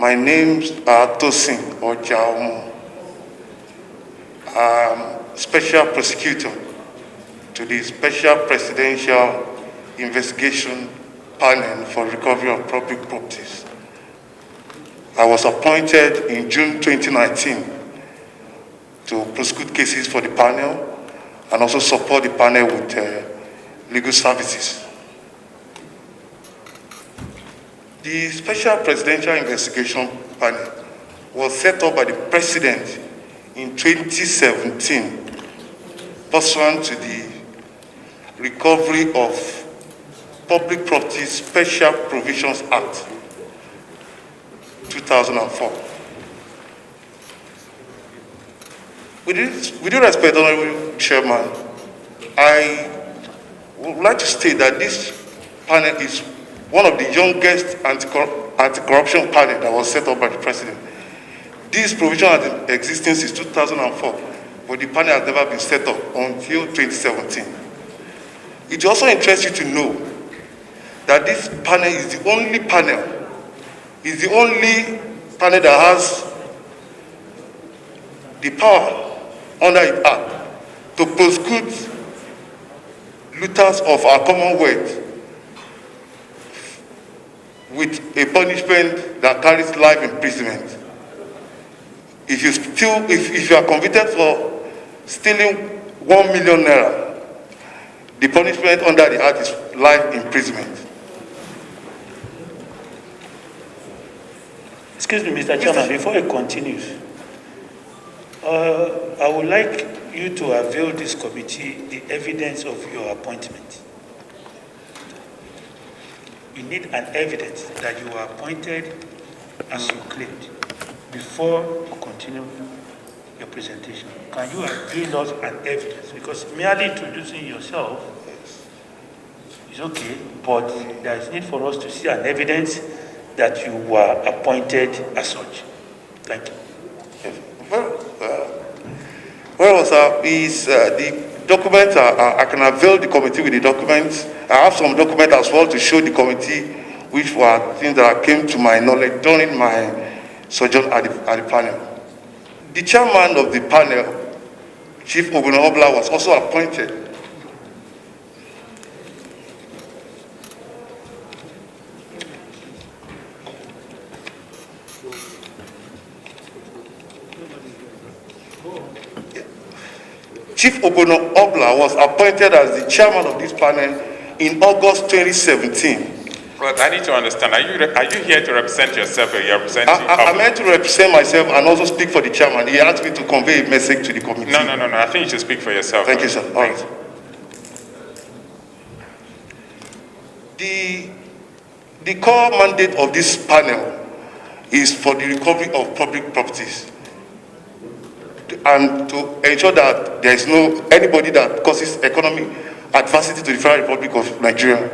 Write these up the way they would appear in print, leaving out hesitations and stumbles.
My name's Tosin Ojaomo. I'm Special Prosecutor to the Special Presidential Investigation Panel for Recovery of Public Properties. I was appointed in June 2019 to prosecute cases for the panel and also support the panel with legal services. The Special Presidential Investigation Panel was set up by the President in 2017 pursuant to the Recovery of Public Property Special Provisions Act 2004. With due respect, Honorable Chairman, I would like to state that this panel is one of the youngest anti-corruption panel that was set up by the President. This provision has been existing since 2004, but the panel has never been set up until 2017. It also interests you to know that this panel is the only panel that has the power under its act to prosecute looters of our commonwealth with a punishment that carries life imprisonment. If you are convicted for stealing 1 million naira, the punishment under the act is life imprisonment. Excuse me, Mr. Chairman, before it continues, I would like you to avail this committee the evidence of your appointment. We need an evidence that you were appointed as you claimed before you continue your presentation. Can you avail us an evidence? Because merely introducing yourself is okay, but there is need for us to see an evidence that you were appointed as such. Thank you. Well, sir, the documents, I can avail the committee with the documents. I have some documents as well to show the committee, which were things that came to my knowledge during my sojourn at the panel. The chairman of the panel, Chief Obula, was also appointed. Chief Obono Obla was appointed as the chairman of this panel in August 2017. Well, I need to understand, are you here to represent yourself or you're representing I'm here to represent myself and also speak for the chairman. He asked me to convey a message to the committee. No. I think you should speak for yourself. Thank you, sir. All right. The core mandate of this panel is for the recovery of public properties and to ensure that there is anybody that causes economic adversity to the Federal Republic of Nigeria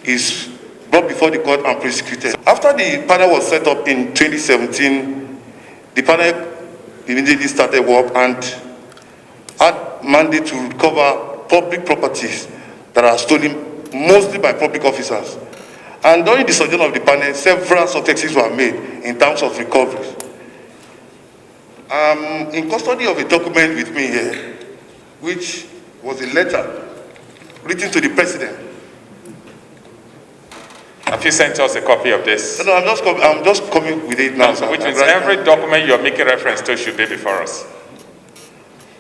is brought before the court and prosecuted. After the panel was set up in 2017, the panel immediately started work and had mandate to recover public properties that are stolen mostly by public officers. And during the sojourn of the panel, several successes were made in terms of recoveries. In custody of a document with me here, which was a letter written to the President. Have you sent us a copy of this? No, I'm just coming with it now. Which means every document you're making reference to should be before us.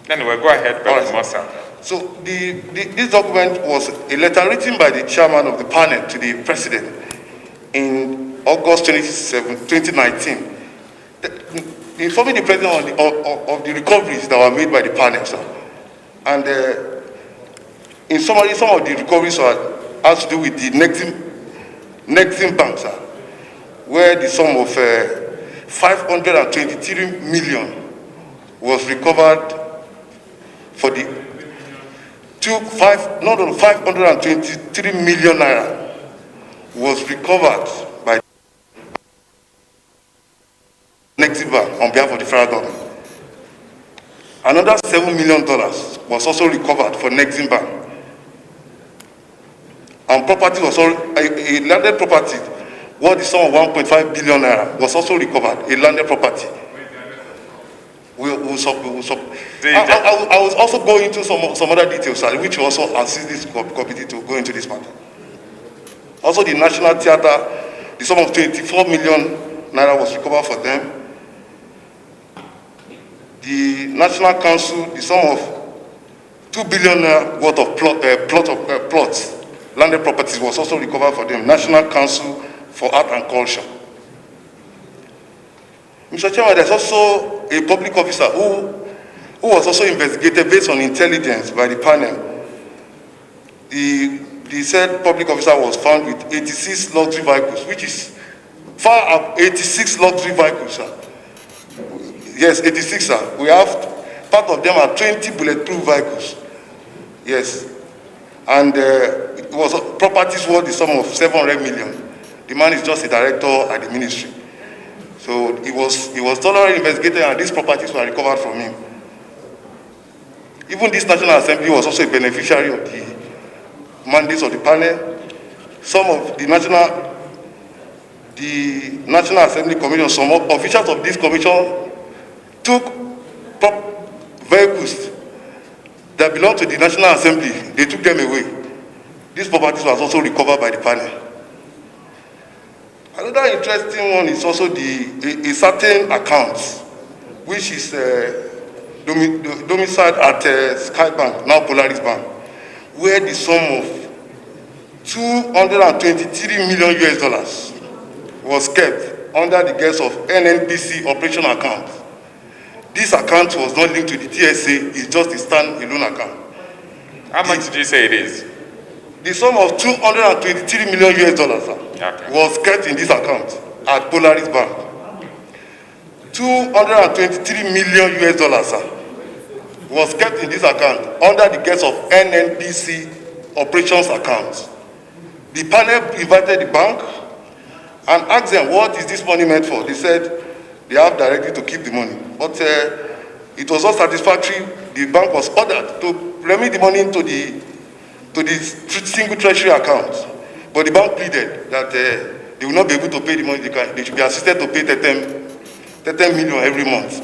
Anyway, go ahead, Masa. So this document was a letter written by the chairman of the panel to the President in August 2019. Informing the President of the recoveries that were made by the panel, sir. And in summary, some of the recoveries has to do with the Nexim Bank, sir, where the sum of 523 million was recovered for the 523 million naira was recovered by Nexim Bank on behalf of the federal government. Another $7 million was also recovered for Nexim Bank. And property was also a landed property worth the sum of 1.5 billion naira was also recovered, a landed property. I will also go into some other details, sir, which will also assist this committee to go into this matter. Also, the National Theatre, the sum of 24 million naira was recovered for them. The National Council, the sum of 2 billion naira worth of plots, landed properties was also recovered for them. National Council for Art and Culture. Mr. Chairman, there's also a public officer who was also investigated based on intelligence by the panel. The said public officer was found with 86 luxury vehicles, which is far up 86 luxury vehicles, sir. Yes, 86, sir. We have, part of them are 20 bulletproof vehicles. Yes. And it was properties worth the sum of 700 million. The man is just a director at the ministry. So he was thoroughly investigated and these properties were recovered from him. Even this National Assembly was also a beneficiary of the mandates of the panel. Some of the National Assembly Commission, some officials of this commission took vehicles that belonged to the National Assembly. They took them away. These properties was also recovered by the panel. Another interesting one is also a certain account, which is domiciled at Skybank, now Polaris Bank, where the sum of $223 million was kept under the guise of NNPC operation account. This account was not linked to the TSA, it's just a stand-alone account. How much did you say it is? The sum of $223 million was kept in this account at Polaris Bank. $223 million was kept in this account under the guise of NNPC operations account. The panel invited the bank and asked them, what is this money meant for? They said they have directly to keep the money. But it was not satisfactory. The bank was ordered to remit the money into the single treasury account. But the bank pleaded that they will not be able to pay the money. They should be assisted to pay 10 million every month.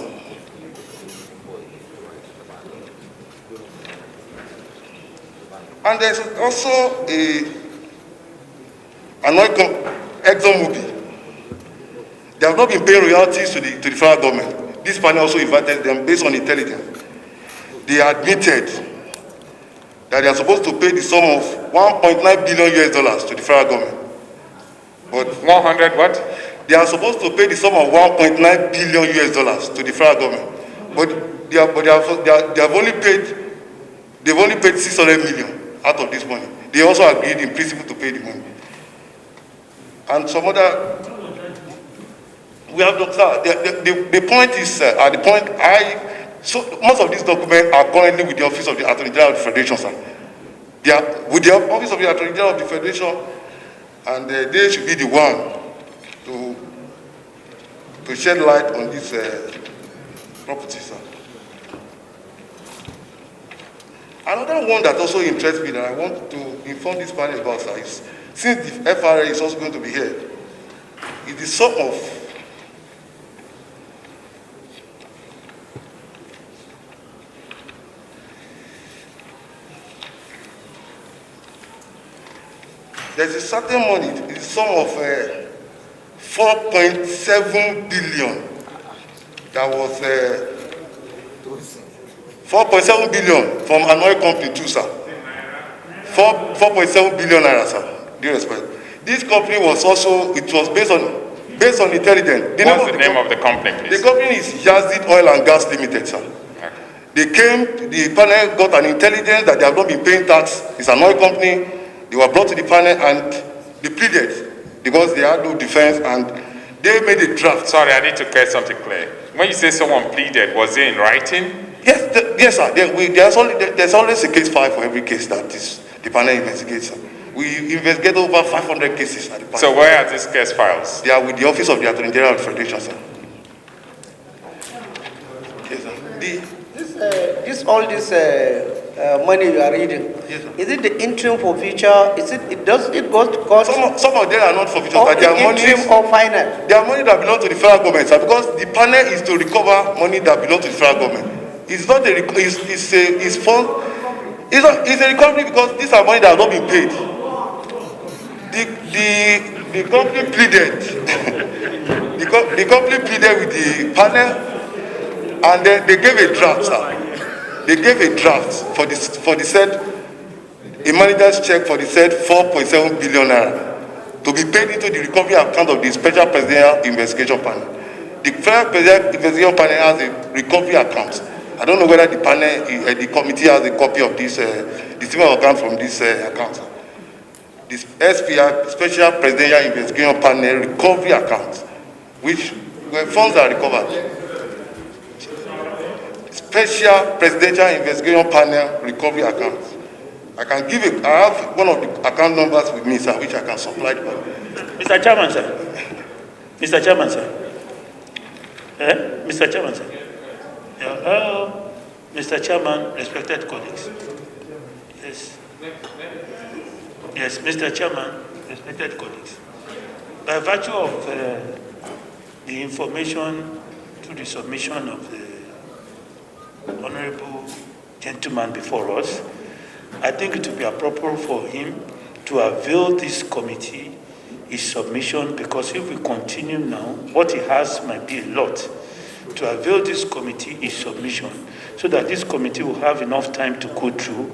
And there's also an ExxonMobil. They have not been paying royalties to the federal government. This panel also invited them based on intelligence. They admitted that they are supposed to pay the sum of $1.9 billion to the federal government. But 100 what? They are supposed to pay the sum of $1.9 billion to the federal government. But they have only paid 600 million out of this money. They also agreed in principle to pay the money. And some other, we have the point is at the point so most of these documents are currently with the Office of the Attorney General of the Federation, sir. They are with the Office of the Attorney General of the Federation, and they should be the one to shed light on this property, sir. Another one that also interests me that I want to inform this panel about, sir, is since the FRA is also going to be here, is the sum of there's a certain money, the sum of 4.7 billion that was 4.7 billion from an oil company too, sir. 4.7 billion naira, sir. Due respect. This company was also, it was based on intelligence. What's the name of the company, please? The company is Yazid Oil and Gas Limited, sir. Okay. They came, the panel got an intelligence that they have not been paying tax. It's an oil company. They were brought to the panel and they pleaded because they had no defense and they made a draft. Sorry, I need to get something clear. When you say someone pleaded, was it in writing? Yes, yes, sir. There's always a case file for every case that the panel investigates. We investigate over 500 cases at the panel. So where are these case files? They are with the Office of the Attorney General of the Federation, sir. Yes, sir. All this money you are reading, yes, sir. Is it the interim for future? Does it go court. Some of them are not forfeiture, but their money or final. their money that belongs to the federal government, sir, because the panel is to recover money that belongs to the federal government. It's not a it's a recovery because these are money that have not been paid. The company pleaded the company pleaded with the panel, and then they gave a draft, sir. They gave a draft for the said a manager's check for the said 4.7 billion naira to be paid into the recovery account of the Special Presidential Investigation Panel. The Federal Presidential Investigation Panel has a recovery account. I don't know whether the panel, the committee has a copy of this, the statement of account from this account. This SPR, Special Presidential Investigation Panel recovery account, which where funds are recovered. Special Presidential Investigation Panel recovery account. I can give it. I have one of the account numbers with me, sir, which I can supply. Mr. Chairman, sir. Mr. Chairman, sir. Mr. Chairman, sir. Mr. Chairman, respected colleagues. Yes. Yes, Mr. Chairman, respected colleagues. By virtue of the information to the submission of the honorable gentleman before us, I think it would be appropriate for him to avail this committee his submission, because if we continue now, what he has might be a lot. To avail this committee his submission, so that this committee will have enough time to go through,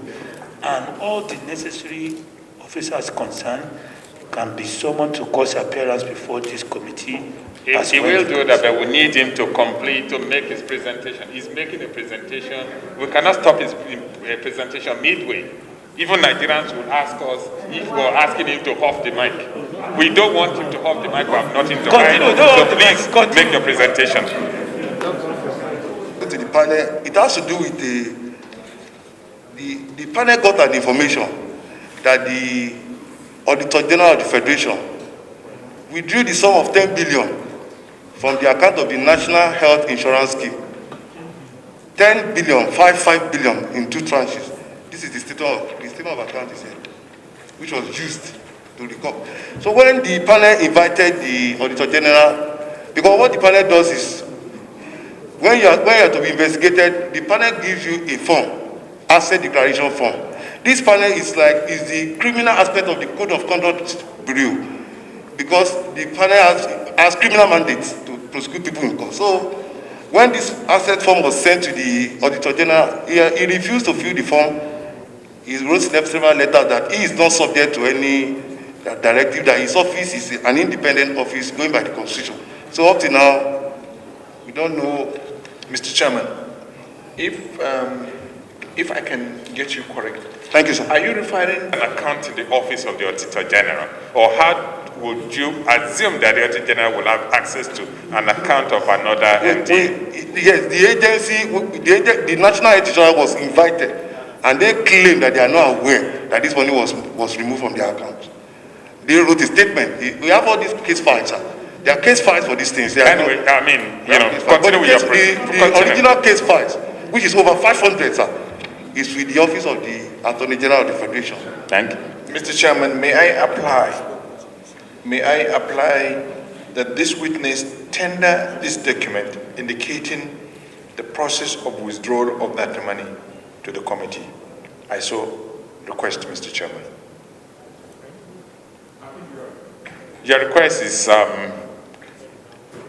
and all the necessary officers concerned can be summoned to cause appearance before this committee. He will do that, but we need him to complete, to make his presentation. He's making a presentation. We cannot stop his presentation midway. Even Nigerians will ask us if we're asking him to off the mic. We don't want him to off the mic. We have nothing to hide. So please, make your presentation. To the panel, it has to do with the panel got an information that the Auditor General of the Federation withdrew the sum of 10 billion from the account of the National Health Insurance Scheme. 10 billion, 5 billion in two tranches. This is the statement of account is here, which was used to recover. So when the panel invited the Auditor General, because what the panel does is, when you are to be investigated, the panel gives you a form, asset declaration form. This panel is the criminal aspect of the Code of Conduct Bureau, because the panel has criminal mandates to prosecute people in court. So when this asset form was sent to the Auditor General, he refused to fill the form. He wrote several letters that he is not subject to any directive, that his office is an independent office going by the Constitution. So up to now, we don't know. Mr. Chairman, if I can get you correct. Thank you, sir. Are you referring to an account in the office of the Auditor General, or how would you assume that the Auditor General will have access to an account of another MD? Yes, the agency, the National Health Insurance was invited, and they claim that they are not aware that this money was removed from their account. They wrote a statement. We have all these case files, sir. There are case files for these things. Anyway, I mean, continue with your the original case files, which is over 500, sir, is with the office of the Attorney General of the Federation. Thank you. Mr. Chairman, may I apply that this witness tender this document indicating the process of withdrawal of that money to the committee? I so request, Mr. Chairman. Your request is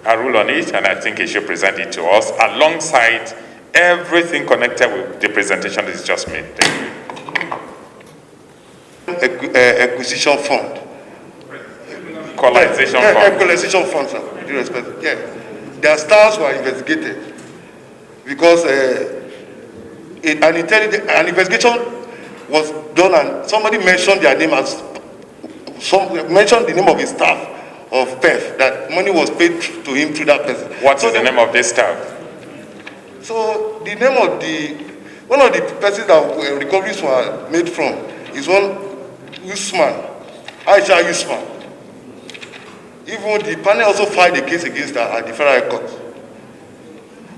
a rule on it, and I think he should present it to us alongside everything connected with the presentation that is just made. Acquisition fund. Equalization fund. Equalization fund, sir. With due respect. Yeah. Their staffs were investigated because an investigation was done, and somebody mentioned their name mentioned the name of his staff of PEF, that money was paid to him through that person. What is the name of this staff? So the name of one of the persons that recoveries were made from is one Usman, Aisha Usman. Even the panel also filed a case against her at the Federal Court.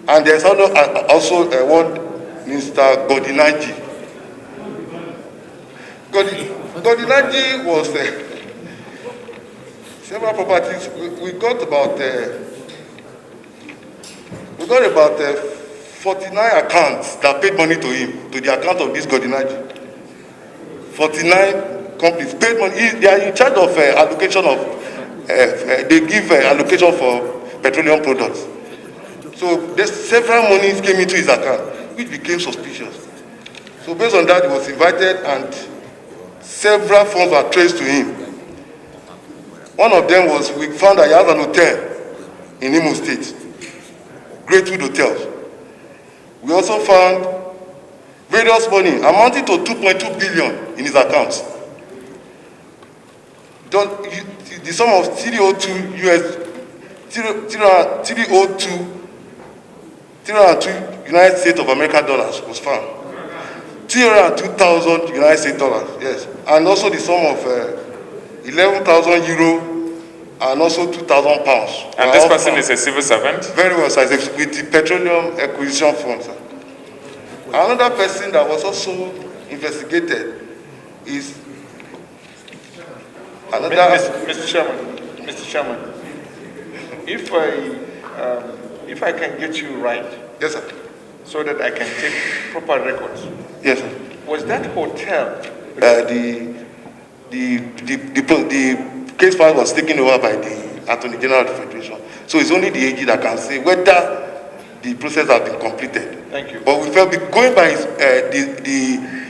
And there's also one Mr. Godinaji. Godinaji was Several properties, we got about 49 accounts that paid money to him, to the account of this Godinaji. 49 companies paid money. They are in charge of allocation of, they give allocation for petroleum products. So there's several monies came into his account, which became suspicious. So based on that, he was invited and several funds were traced to him. One of them was, we found that he has an hotel in Imo State, Greatwood Hotels. We also found various money amounting to 2.2 billion in his accounts. The sum of 302 United States of America dollars was found. 302,000 United States dollars, yes. And also the sum of 11,000 euro and also 2,000 pounds. And this person is a civil servant? Very well, sir, with the Petroleum Acquisition Fund, sir. Another person that was also investigated is another... Mr. Chairman, if I can get you right, yes, sir, so that I can take proper records. Yes, sir. Was that hotel? The case file was taken over by the Attorney General of the Federation. So it's only the AG that can say whether the process has been completed. Thank you. But we felt going by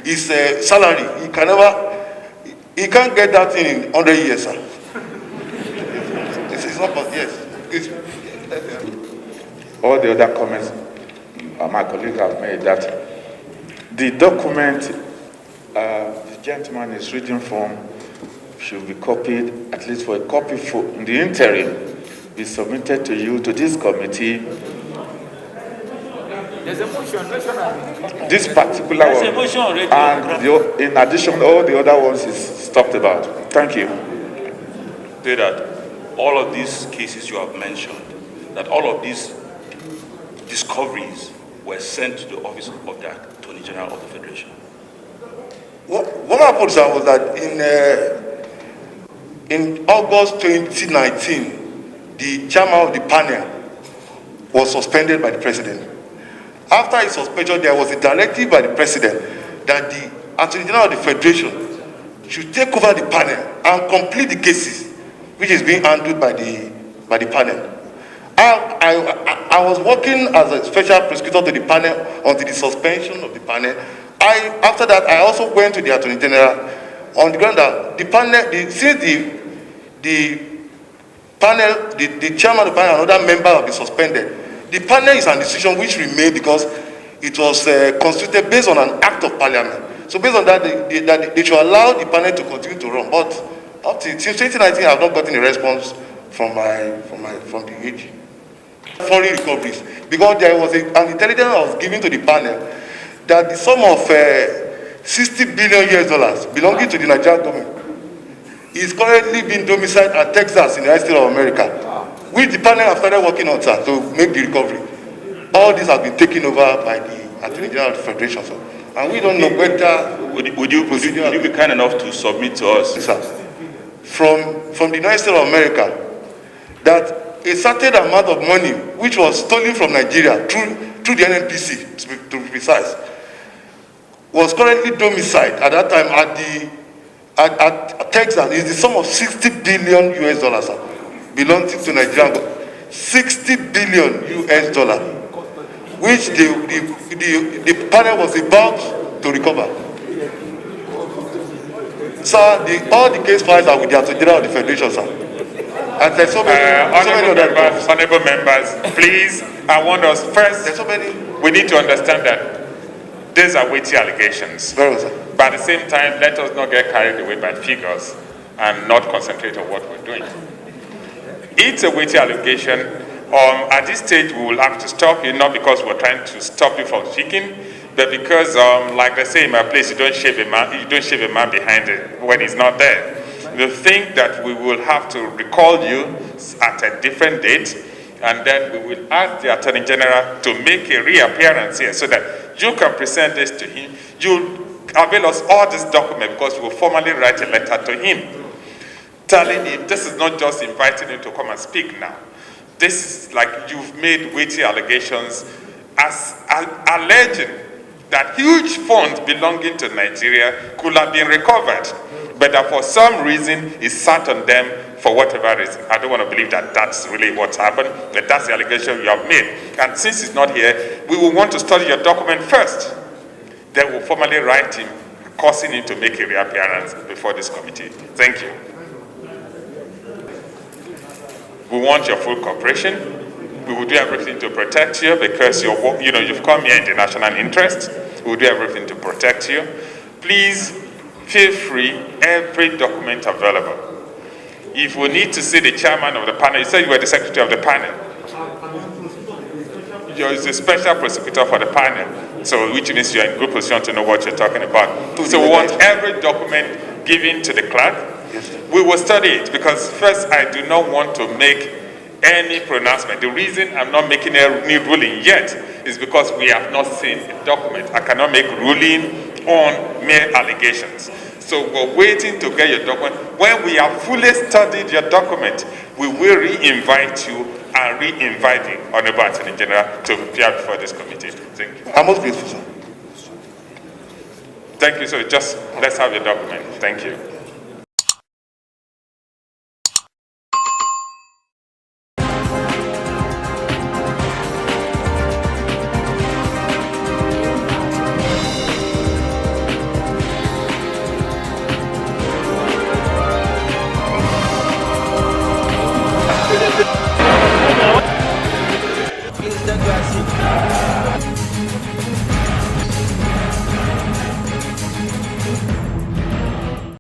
his salary, he can't get that thing in 100 years, sir. It's not possible, yes. All the other comments my colleague have made, that the document the gentleman is reading from should be copied, at least for a copy for in the interim, be submitted to you, to this committee. There's a motion. This particular There's one, a motion already. and in addition, all the other ones is talked about. Thank you. Say that all of these cases you have mentioned, that all of these discoveries were sent to the office of the Attorney General of the Federation. What happened, sir, was that in August 2019, the chairman of the panel was suspended by the president. After his suspension, there was a directive by the president that the Attorney General of the Federation should take over the panel and complete the cases which is being handled by the panel. I was working as a special prosecutor to the panel until the suspension of the panel. After that, I also went to the Attorney General on the ground that the panel, since the chairman of the panel and other member have been suspended, the panel is an decision which remained because it was constituted based on an act of parliament. So based on that, they should allow the panel to continue to run. But up to since 2019, I have not gotten a response from the AG. Foreign recoveries, because there was an intelligence that was given to the panel that the sum of $60 billion belonging to the Nigerian government is currently being domiciled at Texas in the United States of America, which the panel have started working on, sir, to make the recovery. All this has been taken over by the Attorney General of the Federation, sir. And we don't know whether... Would you be kind enough to submit to us, sir, from the United States of America, that a certain amount of money which was stolen from Nigeria through the NNPC, to be precise, was currently domiciled at that time at Texas. Is the sum of $60 billion, sir, belonging to Nigeria. $60 billion, which the panel was about to recover. Sir, all the case files are with the Attorney General of the Federation, sir. And there's so many honorable members, please, I want us first, there's so many. We need to understand that these are weighty allegations. Very well, sir. But at the same time, let us not get carried away by figures and not concentrate on what we're doing. It's a weighty allegation. At this stage, we will have to stop you, not because we're trying to stop you from speaking, but because, like they say in my place, you don't shave a man behind it when he's not there. We think that we will have to recall you at a different date, and then we will ask the Attorney General to make a reappearance here so that you can present this to him. You avail us all this document because we will formally write a letter to him. telling him this is not just inviting him to come and speak now. This is like you've made weighty allegations as alleging that huge funds belonging to Nigeria could have been recovered, but that for some reason it sat on them for whatever reason. I don't want to believe that that's really what's happened, but that's the allegation you have made. And since he's not here, we will want to study your document first. Then we'll formally write him, causing him to make a reappearance before this committee. Thank you. We want your full cooperation. We will do everything to protect you because you've come here in the national interest. We will do everything to protect you. Please feel free, every document available. If we need to see the chairman of the panel, you said you were the secretary of the panel. You're the special prosecutor for the panel, so which means you're in good position to know what you're talking about. So we want every document given to the clerk. We will study it because first I do not want to make any pronouncement. The reason I'm not making any ruling yet is because we have not seen a document. I cannot make ruling on mere allegations. So we're waiting to get your document. When we have fully studied your document, we will re-invite you and re-invite the Honorable Attorney General to appear before this committee. Thank you. I'm most grateful, sir. Thank you. So just let's have your document. Thank you.